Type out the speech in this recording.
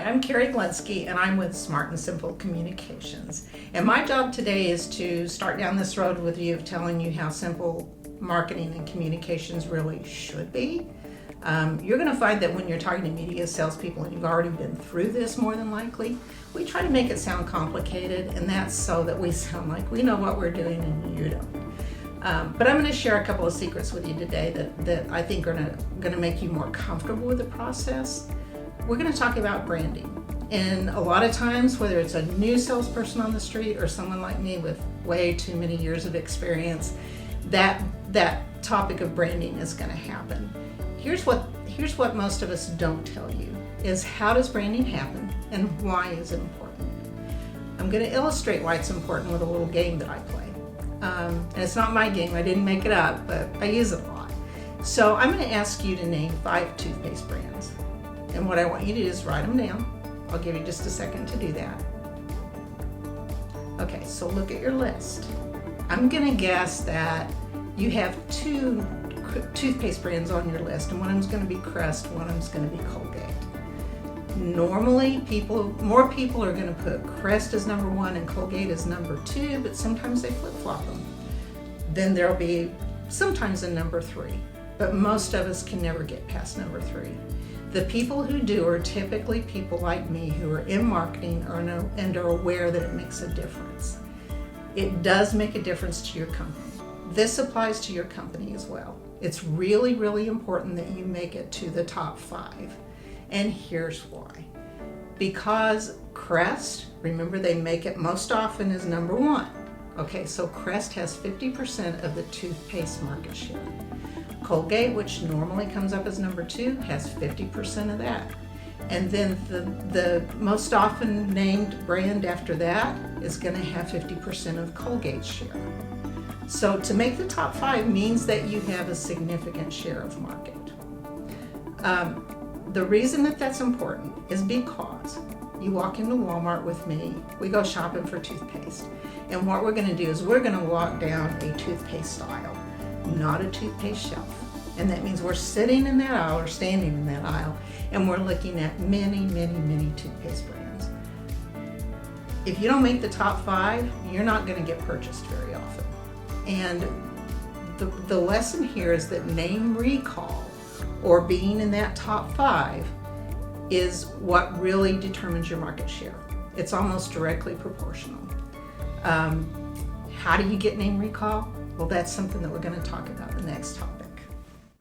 I'm Kerri Glensky, and I'm with Smart and Simple Communications. And my job today is to start down this road with you of telling you how simple marketing and communications really should be. You're going to find that when you're talking to media salespeople, and you've already been through this more than likely, we try to make it sound complicated, and that's so that we sound like we know what we're doing and you don't. But I'm going to share a couple of secrets with you today that I think are going to make you more comfortable with the process. We're going to talk about branding. And a lot of times, whether it's a new salesperson on the street or someone like me with way too many years of experience, that topic of branding is going to happen. Here's what most of us don't tell you, is how does branding happen and why is it important? I'm going to illustrate why it's important with a little game that I play. And it's not my game, I didn't make it up, but I use it a lot. So I'm going to ask you to name 5 toothpaste brands. And what I want you to do is write them down. I'll give you just a second to do that. Okay, so look at your list. I'm going to guess that you have 2 toothpaste brands on your list, and one of them's going to be Crest, one of them's going to be Colgate. Normally, more people are going to put Crest as number 1 and Colgate as number 2, but sometimes they flip-flop them. Then there'll be sometimes a number 3, but most of us can never get past number 3. The people who do are typically people like me who are in marketing and are aware that it makes a difference. It does make a difference to your company. This applies to your company as well. It's really, really important that you make it to the top 5. And here's why. Because Crest, remember they make it most often as number 1. Okay, so Crest has 50% of the toothpaste market share. Colgate, which normally comes up as number 2, has 50% of that. And then the most often named brand after that is going to have 50% of Colgate's share. So to make the top 5 means that you have a significant share of market. The reason that that's important is because you walk into Walmart with me, we go shopping for toothpaste. And what we're going to do is we're going to walk down a toothpaste aisle, not a toothpaste shelf. And that means we're sitting in that aisle or standing in that aisle, and we're looking at many, many, many toothpaste brands. If you don't make the top 5, you're not going to get purchased very often. And the lesson here is that name recall, or being in that top 5, is what really determines your market share. It's almost directly proportional. How do you get name recall? Well, that's something that we're going to talk about in the next topic.